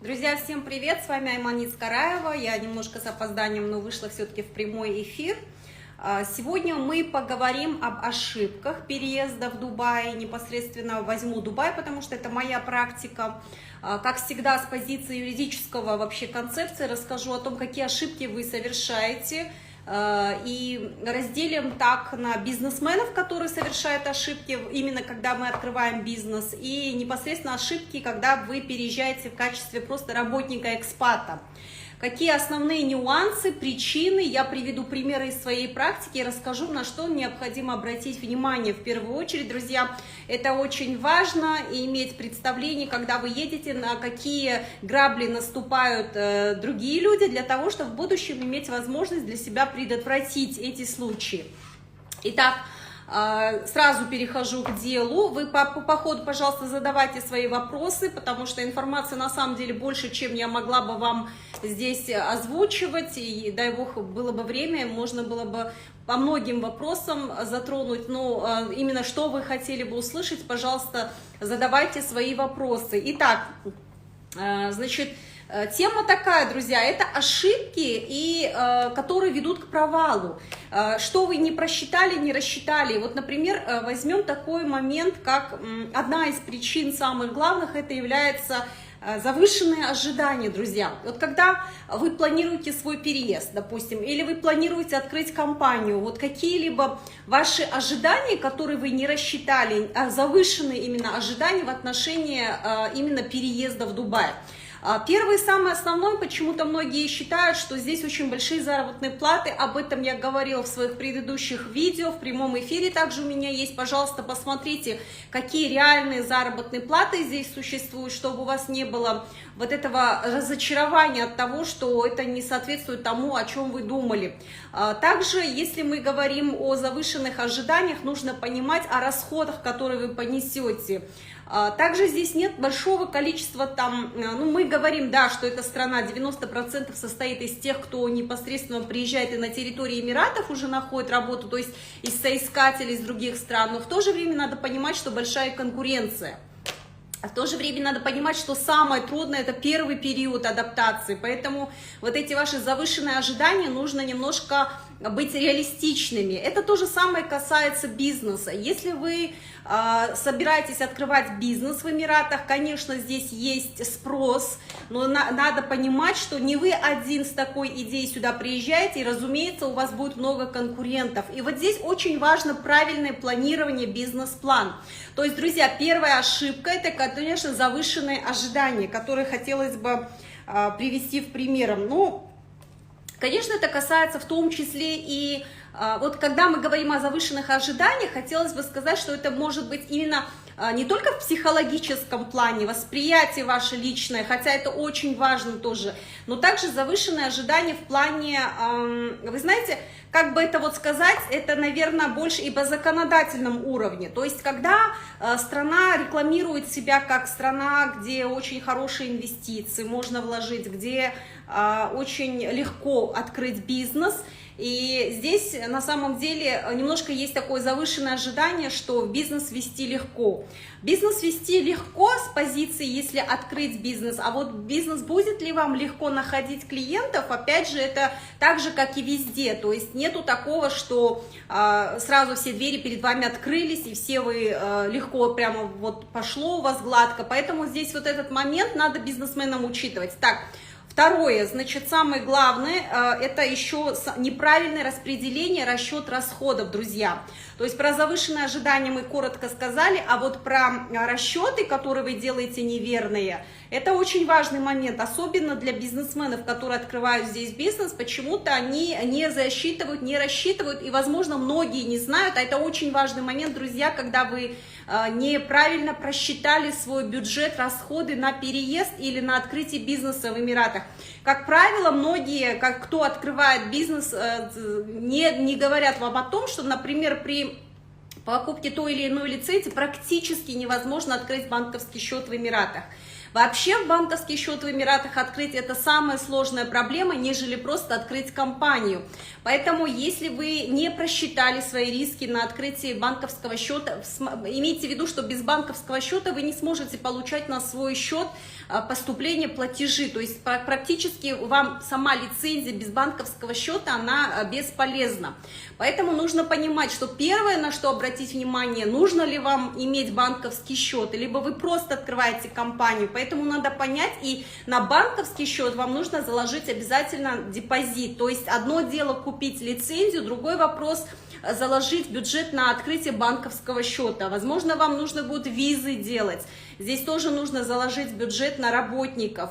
Друзья, всем привет! С вами Айманит Караева. Я немножко с опозданием, но вышла все-таки в прямой эфир. Сегодня мы поговорим об ошибках переезда в Дубай. Непосредственно возьму Дубай, потому что это моя практика. Как всегда, с позиции юридического вообще концепции расскажу о том, какие ошибки вы совершаете. И разделим так на бизнесменов, которые совершают ошибки, именно когда мы открываем бизнес, и непосредственно ошибки, когда вы переезжаете в качестве просто работника-экспата. Какие основные нюансы, причины, я приведу примеры из своей практики и расскажу, на что необходимо обратить внимание в первую очередь, друзья. Это очень важно, иметь представление, когда вы едете, на какие грабли наступают другие люди, для того, чтобы в будущем иметь возможность для себя предотвратить эти случаи. Итак, сразу перехожу к делу. Вы по ходу, пожалуйста, задавайте свои вопросы, потому что информации на самом деле больше, чем я могла бы вам здесь озвучивать. И дай бог, было бы время, можно было бы по многим вопросам затронуть. Но именно что вы хотели бы услышать, пожалуйста, задавайте свои вопросы. Итак, значит, тема такая, друзья, это ошибки, которые ведут к провалу. Что вы не просчитали, не рассчитали. Вот, например, возьмем такой момент, как одна из причин самых главных, это является завышенные ожидания, друзья. Вот когда вы планируете свой переезд, допустим, или вы планируете открыть компанию, вот какие-либо ваши ожидания, которые вы не рассчитали, завышенные именно ожидания в отношении именно переезда в Дубай. Первое, самое основное, почему-то многие считают, что здесь очень большие заработные платы, об этом я говорила в своих предыдущих видео, в прямом эфире также у меня есть, пожалуйста, посмотрите, какие реальные заработные платы здесь существуют, чтобы у вас не было вот этого разочарования от того, что это не соответствует тому, о чем вы думали. Также, если мы говорим о завышенных ожиданиях, нужно понимать о расходах, которые вы понесете. Также здесь нет большого количества там, мы говорим, да, что эта страна 90% состоит из тех, кто непосредственно приезжает и на территории Эмиратов уже находит работу, то есть из соискателей из других стран, но в то же время надо понимать, что большая конкуренция. А в то же время надо понимать, что самое трудное – это первый период адаптации, поэтому вот эти ваши завышенные ожидания нужно немножко быть реалистичными. Это то же самое касается бизнеса. Если вы собираетесь открывать бизнес в Эмиратах, конечно, здесь есть спрос, но надо понимать, что не вы один с такой идеей сюда приезжаете, и, разумеется, у вас будет много конкурентов. И вот здесь очень важно правильное планирование, бизнес-план. То есть, друзья, первая ошибка – это, конечно, завышенные ожидания, которые хотелось бы привести в пример. Ну, конечно, это касается в том числе и вот когда мы говорим о завышенных ожиданиях, хотелось бы сказать, что это может быть именно не только в психологическом плане, восприятие ваше личное, хотя это очень важно тоже, но также завышенные ожидания в плане, вы знаете, как бы это вот сказать, это, наверное, больше и по законодательном уровне. То есть, когда страна рекламирует себя как страна, где очень хорошие инвестиции можно вложить, где очень легко открыть бизнес, и здесь на самом деле немножко есть такое завышенное ожидание, что бизнес вести легко. Бизнес вести легко с позиции, если открыть бизнес, а вот бизнес будет ли вам легко находить клиентов, опять же, это так же, как и везде, то есть нету такого, что сразу все двери перед вами открылись, и все вы легко прямо вот пошло у вас гладко, поэтому здесь вот этот момент надо бизнесменам учитывать. Так. Второе, значит, самое главное, это еще неправильное распределение, расчет расходов, друзья. То есть про завышенные ожидания мы коротко сказали, а вот про расчеты, которые вы делаете неверные, это очень важный момент, особенно для бизнесменов, которые открывают здесь бизнес, почему-то они не засчитывают, не рассчитывают, и, возможно, многие не знают, а это очень важный момент, друзья, когда вы неправильно просчитали свой бюджет, расходы на переезд или на открытие бизнеса в Эмиратах. Как правило, многие, кто открывает бизнес, не говорят вам о том, что, например, при покупке той или иной лицензии практически невозможно открыть банковский счет в Эмиратах. Вообще банковский счет в Эмиратах открыть это самая сложная проблема, нежели просто открыть компанию. Поэтому если вы не просчитали свои риски на открытии банковского счета, имейте в виду, что без банковского счета вы не сможете получать на свой счет поступление платежи, то есть практически вам сама лицензия без банковского счета, она бесполезна. Поэтому нужно понимать, что первое, на что обратить внимание, нужно ли вам иметь банковский счет, либо вы просто открываете компанию. Поэтому надо понять, и на банковский счет вам нужно заложить обязательно депозит. То есть одно дело купить лицензию, другой вопрос заложить бюджет на открытие банковского счета. Возможно, вам нужно будет визы делать. Здесь тоже нужно заложить бюджет на работников.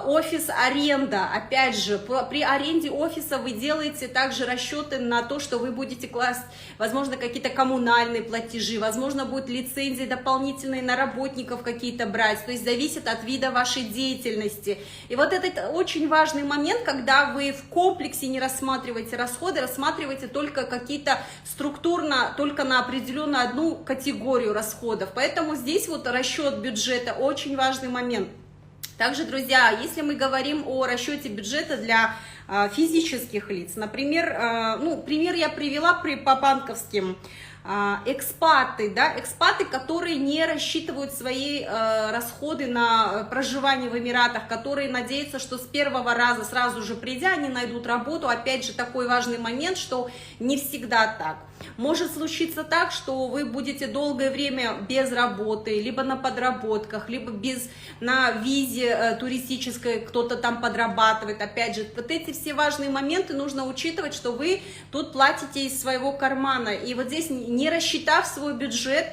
Офис, аренда. Опять же, при аренде офиса вы делаете также расчеты на то, что вы будете класть, возможно, какие-то коммунальные платежи, возможно, будут лицензии дополнительные на работников какие-то брать. То есть зависит от вида вашей деятельности. И вот этот очень важный момент, когда вы в комплексе не рассматриваете расходы, рассматриваете только какие-то структурно, только на определенную одну категорию расходов. Поэтому здесь вот расчет бюджета очень важный момент. Также, друзья, если мы говорим о расчете бюджета для физических лиц, например, пример я привела по банковским, экспаты, да, экспаты, которые не рассчитывают свои расходы на проживание в Эмиратах, которые надеются, что с первого раза, сразу же придя, они найдут работу. Опять же, такой важный момент, что не всегда так. Может случиться так, что вы будете долгое время без работы, либо на подработках, либо на визе туристической, кто-то там подрабатывает. Опять же, вот эти все важные моменты нужно учитывать, что вы тут платите из своего кармана. И вот здесь, не рассчитав свой бюджет,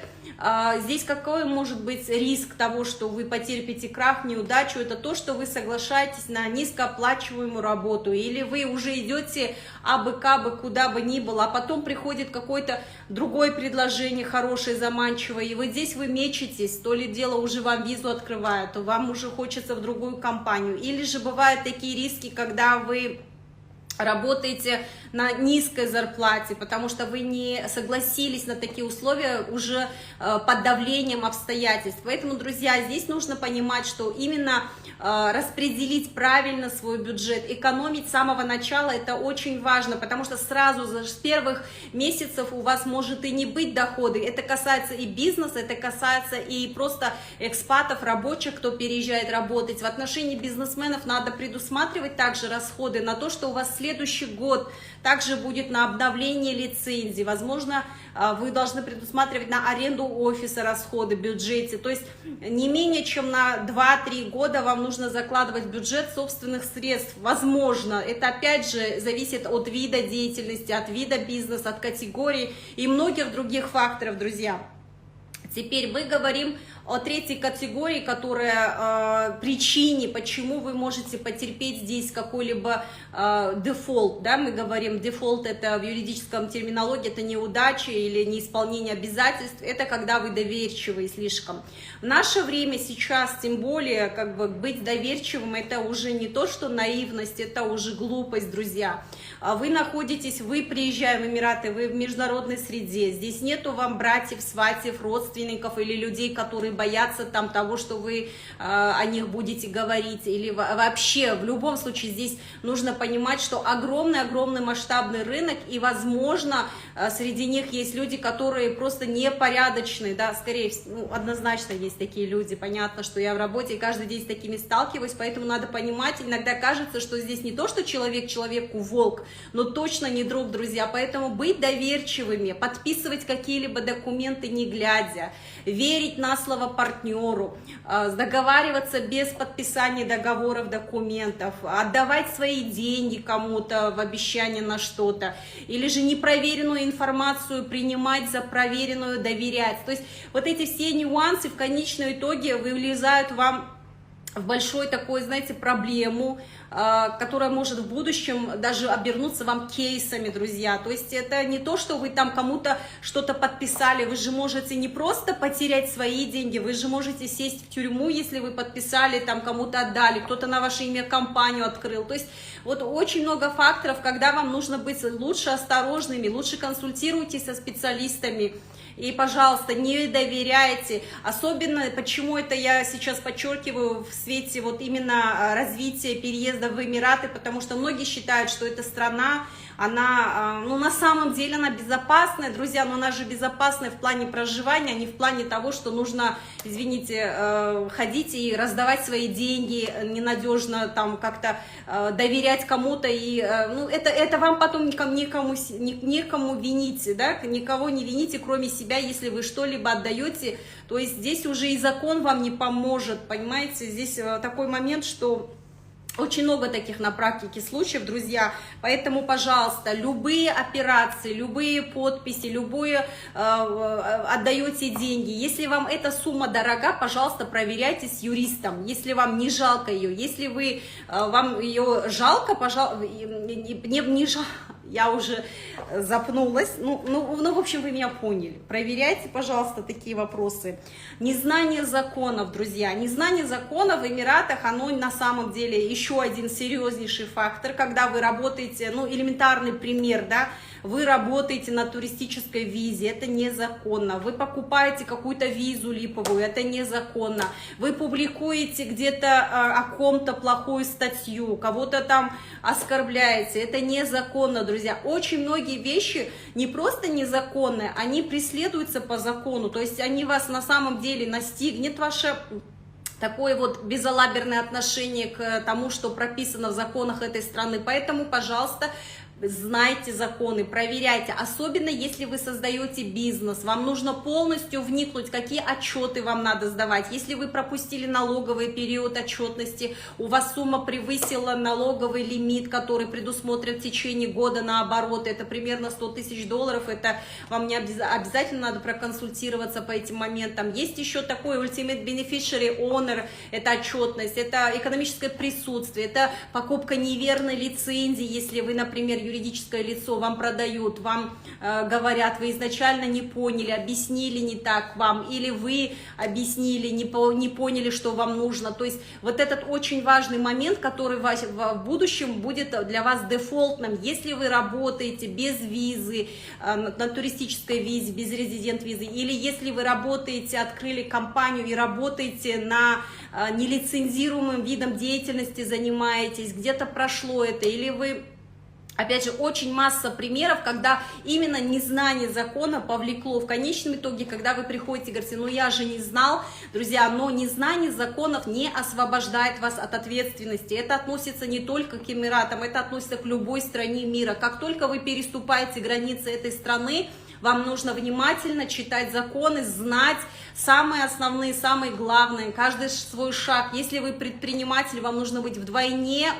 здесь какой может быть риск того, что вы потерпите крах, неудачу? Это то, что вы соглашаетесь на низкооплачиваемую работу, или вы уже идете абы-кабы, куда бы ни было, а потом приходит какое-то другое предложение, хорошее, заманчивое, и вот здесь вы мечетесь, то ли дело уже вам визу открывают, то вам уже хочется в другую компанию. Или же бывают такие риски, когда вы работаете на низкой зарплате, потому что вы не согласились на такие условия уже под давлением обстоятельств. Поэтому, друзья, здесь нужно понимать, что именно распределить правильно свой бюджет, экономить с самого начала, это очень важно, потому что сразу с первых месяцев у вас может и не быть дохода. Это касается и бизнеса, это касается и просто экспатов, рабочих, кто переезжает работать. В отношении бизнесменов надо предусматривать также расходы на то, что у вас следующий год также будет на обновление лицензии. Возможно, вы должны предусматривать на аренду офиса расходы в бюджете. То есть не менее чем на 2-3 года вам нужно закладывать в бюджет собственных средств. Возможно, это опять же зависит от вида деятельности, от вида бизнеса, от категории и многих других факторов, друзья. Теперь мы говорим о третьей категории, которая причине, почему вы можете потерпеть здесь какой-либо дефолт. Да? Мы говорим, дефолт это в юридическом терминологии, это неудача или неисполнение обязательств, это когда вы доверчивы слишком. В наше время сейчас, тем более, как бы быть доверчивым, это уже не то, что наивность, это уже глупость, друзья. Вы находитесь, вы приезжаете в Эмираты, вы в международной среде, здесь нету вам братьев, сватьев, родственников или людей, которые боятся там того, что вы о них будете говорить, или вообще в любом случае здесь нужно понимать, что огромный масштабный рынок, и возможно среди них есть люди, которые просто непорядочные, да, скорее всего, однозначно есть такие люди, понятно, что я в работе и каждый день с такими сталкиваюсь, поэтому надо понимать, иногда кажется, что здесь не то, что человек человеку волк, но точно не друг, друзья, поэтому быть доверчивыми, подписывать какие-либо документы не глядя, верить на слово партнеру, договариваться без подписания договоров, документов, отдавать свои деньги кому-то в обещание на что-то, или же непроверенную информацию принимать за проверенную, доверять. То есть вот эти все нюансы в конечном итоге вылезают вам в большой такой, знаете, проблему, которая может в будущем даже обернуться вам кейсами, друзья. То есть это не то, что вы там кому-то что-то подписали, вы же можете не просто потерять свои деньги, вы же можете сесть в тюрьму, если вы подписали, там кому-то отдали, кто-то на ваше имя компанию открыл. То есть вот очень много факторов, когда вам нужно быть лучше осторожными, лучше консультируйтесь со специалистами. И, пожалуйста, не доверяйте, особенно, почему это я сейчас подчеркиваю в свете вот именно развития переезда в Эмираты, потому что многие считают, что эта страна, она, ну, на самом деле она безопасная, друзья, но она же безопасная в плане проживания, а не в плане того, что нужно, извините, ходить и раздавать свои деньги ненадежно, там, как-то доверять кому-то, и, ну, это вам потом некому вините, да, никого не вините, кроме себя, если вы что-либо отдаете, то есть здесь уже и закон вам не поможет, понимаете, здесь такой момент, что очень много таких на практике случаев, друзья, поэтому, пожалуйста, любые операции, любые подписи, любое отдаете деньги, если вам эта сумма дорога, пожалуйста, проверяйте с юристом, если вам не жалко ее, если вам ее жалко, пожалуйста, не жалко, я уже запнулась, ну, в общем, вы меня поняли. Проверяйте, пожалуйста, такие вопросы. Незнание законов, друзья. Незнание законов в Эмиратах, оно на самом деле еще один серьезнейший фактор, когда вы работаете, ну, элементарный пример, да, вы работаете на туристической визе, это незаконно. Вы покупаете какую-то визу липовую, это незаконно. Вы публикуете где-то о ком-то плохую статью, кого-то там оскорбляете, это незаконно, друзья. Очень многие вещи не просто незаконные, они преследуются по закону, то есть они вас на самом деле настигнет, ваше такое вот безалаберное отношение к тому, что прописано в законах этой страны. Поэтому, пожалуйста, знайте законы, проверяйте, особенно если вы создаете бизнес, вам нужно полностью вникнуть, какие отчеты вам надо сдавать, если вы пропустили налоговый период отчетности, у вас сумма превысила налоговый лимит, который предусмотрен в течение года на обороты, это примерно 100 тысяч долларов, это вам не обязательно надо проконсультироваться по этим моментам. Есть еще такой Ultimate Beneficiary Honor, это отчетность, это экономическое присутствие, это покупка неверной лицензии, если вы, например, юридическое лицо вам продают, вам говорят, вы изначально не поняли, объяснили не так вам, или вы объяснили, не поняли, что вам нужно. То есть вот этот очень важный момент, который в будущем будет для вас дефолтным. Если вы работаете без визы, на туристической визе, без резидент-визы, или если вы работаете, открыли компанию и работаете на нелицензируемым видом деятельности, занимаетесь, где-то прошло это, или вы... Опять же, очень масса примеров, когда именно незнание закона повлекло в конечном итоге, когда вы приходите и говорите, ну я же не знал, друзья, но незнание законов не освобождает вас от ответственности. Это относится не только к Эмиратам, это относится к любой стране мира. Как только вы переступаете границы этой страны, вам нужно внимательно читать законы, знать самые основные, самые главные, каждый свой шаг. Если вы предприниматель, вам нужно быть втройне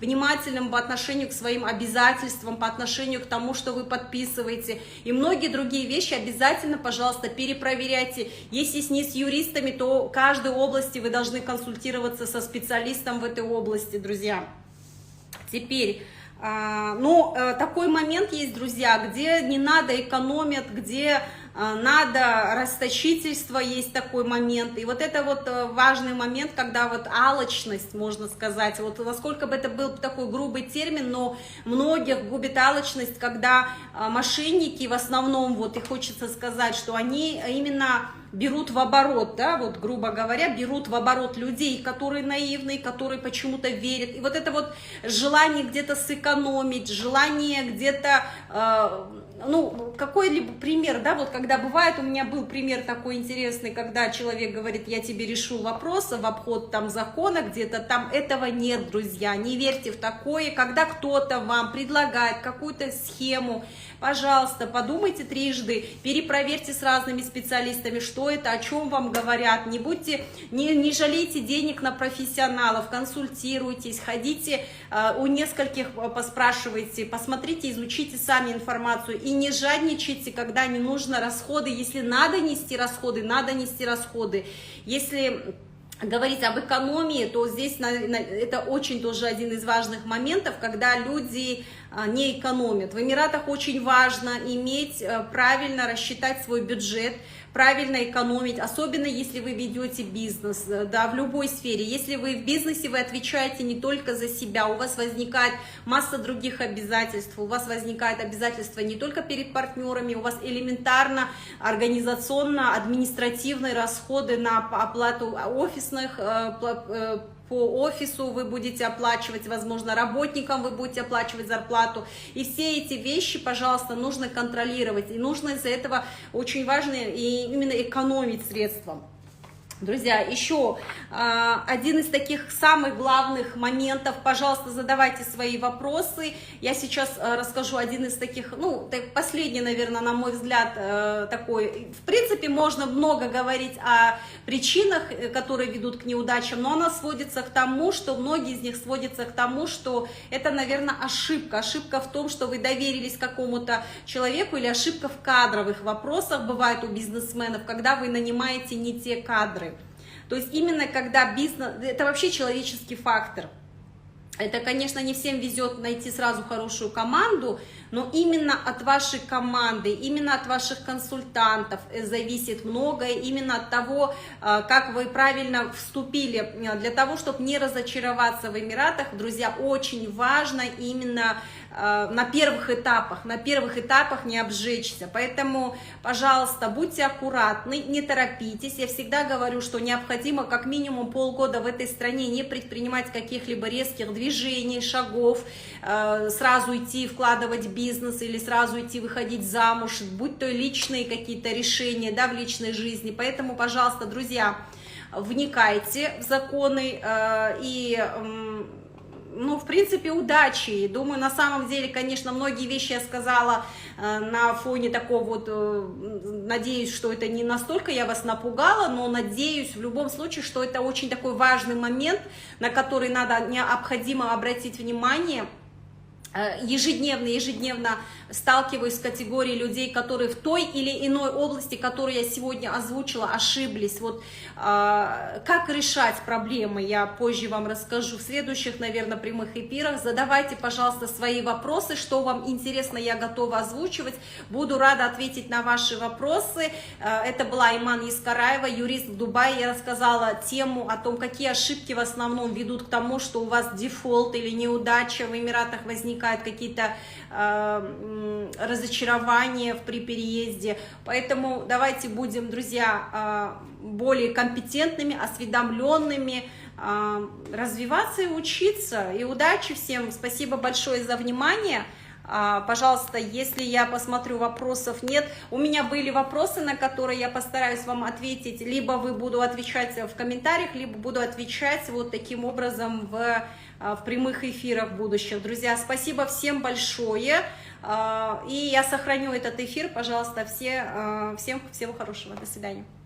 внимательным по отношению к своим обязательствам, по отношению к тому, что вы подписываете. И многие другие вещи обязательно, пожалуйста, перепроверяйте. Если не с юристами, то в каждой области вы должны консультироваться со специалистом в этой области, друзья. Теперь... такой момент есть, друзья, где не надо экономить, где надо расточительство, есть такой момент. И вот это вот важный момент, когда вот алчность, можно сказать, вот насколько бы это был такой грубый термин, но многих губит алчность, когда мошенники в основном, вот и хочется сказать, что они именно берут в оборот, да, вот грубо говоря, берут в оборот людей, которые наивные, которые почему-то верят. И вот это вот желание где-то сэкономить, желание где-то, какой-либо пример, да, вот когда бывает, у меня был пример такой интересный, когда человек говорит, я тебе решу вопросы в обход там закона, где-то там, этого нет, друзья, не верьте в такое, когда кто-то вам предлагает какую-то схему, пожалуйста, подумайте трижды, перепроверьте с разными специалистами, что это, о чем вам говорят, не жалейте денег на профессионалов, консультируйтесь, ходите у нескольких, поспрашивайте, посмотрите, изучите сами информацию и не жадничайте, когда не нужно расходы, если надо нести расходы, надо нести расходы, если... говорить об экономии, то здесь это очень тоже один из важных моментов, когда люди не экономят. В Эмиратах очень важно иметь, правильно рассчитать свой бюджет, правильно экономить, особенно если вы ведете бизнес, да, в любой сфере. Если вы в бизнесе, вы отвечаете не только за себя, у вас возникает масса других обязательств, у вас возникают обязательства не только перед партнерами, у вас элементарно организационно-административные расходы на оплату офисных, по офису вы будете оплачивать, возможно, работникам вы будете оплачивать зарплату. И все эти вещи, пожалуйста, нужно контролировать. И нужно из-за этого очень важно и именно экономить средства. Друзья, еще один из таких самых главных моментов, пожалуйста, задавайте свои вопросы. Я сейчас расскажу один из таких, ну, последний, наверное, на мой взгляд, такой. В принципе, можно много говорить о причинах, которые ведут к неудачам, но она сводится к тому, что многие из них сводятся к тому, что это, наверное, ошибка. Ошибка в том, что вы доверились какому-то человеку, или ошибка в кадровых вопросах бывает у бизнесменов, когда вы нанимаете не те кадры. То есть именно когда бизнес, это вообще человеческий фактор. Это, конечно, не всем везет найти сразу хорошую команду, но именно от вашей команды, именно от ваших консультантов зависит многое, именно от того, как вы правильно вступили. Для того, чтобы не разочароваться в Эмиратах, друзья, очень важно именно на первых этапах не обжечься. Поэтому, пожалуйста, будьте аккуратны, не торопитесь. Я всегда говорю, что необходимо как минимум полгода в этой стране не предпринимать каких-либо резких движений, шагов, сразу идти вкладывать в бизнес или сразу идти выходить замуж, будь то личные какие-то решения, да, в личной жизни. Поэтому, пожалуйста, друзья, вникайте в законы и... Ну, в принципе, удачи. Думаю, на самом деле, конечно, многие вещи я сказала на фоне такого вот, надеюсь, что это не настолько я вас напугала, но надеюсь в любом случае, что это очень такой важный момент, на который необходимо обратить внимание. Ежедневно сталкиваюсь с категорией людей, которые в той или иной области, которую я сегодня озвучила, ошиблись. Вот как решать проблемы, я позже вам расскажу в следующих, наверное, прямых эфирах. Задавайте, пожалуйста, свои вопросы, что вам интересно, я готова озвучивать. Буду рада ответить на ваши вопросы. Это была Иман Ескараева, юрист в Дубае. Я рассказала тему о том, какие ошибки в основном ведут к тому, что у вас дефолт или неудача в Эмиратах возникает, какие-то разочарования при переезде. Поэтому давайте будем, друзья, более компетентными, осведомленными, развиваться и учиться. И удачи всем. Спасибо большое за внимание. Пожалуйста, если я посмотрю, вопросов нет. У меня были вопросы, на которые я постараюсь вам ответить. Либо вы буду отвечать в комментариях, либо буду отвечать вот таким образом в прямых эфирах в будущем. Друзья, спасибо всем большое. И я сохраню этот эфир. Пожалуйста, всем всего хорошего. До свидания.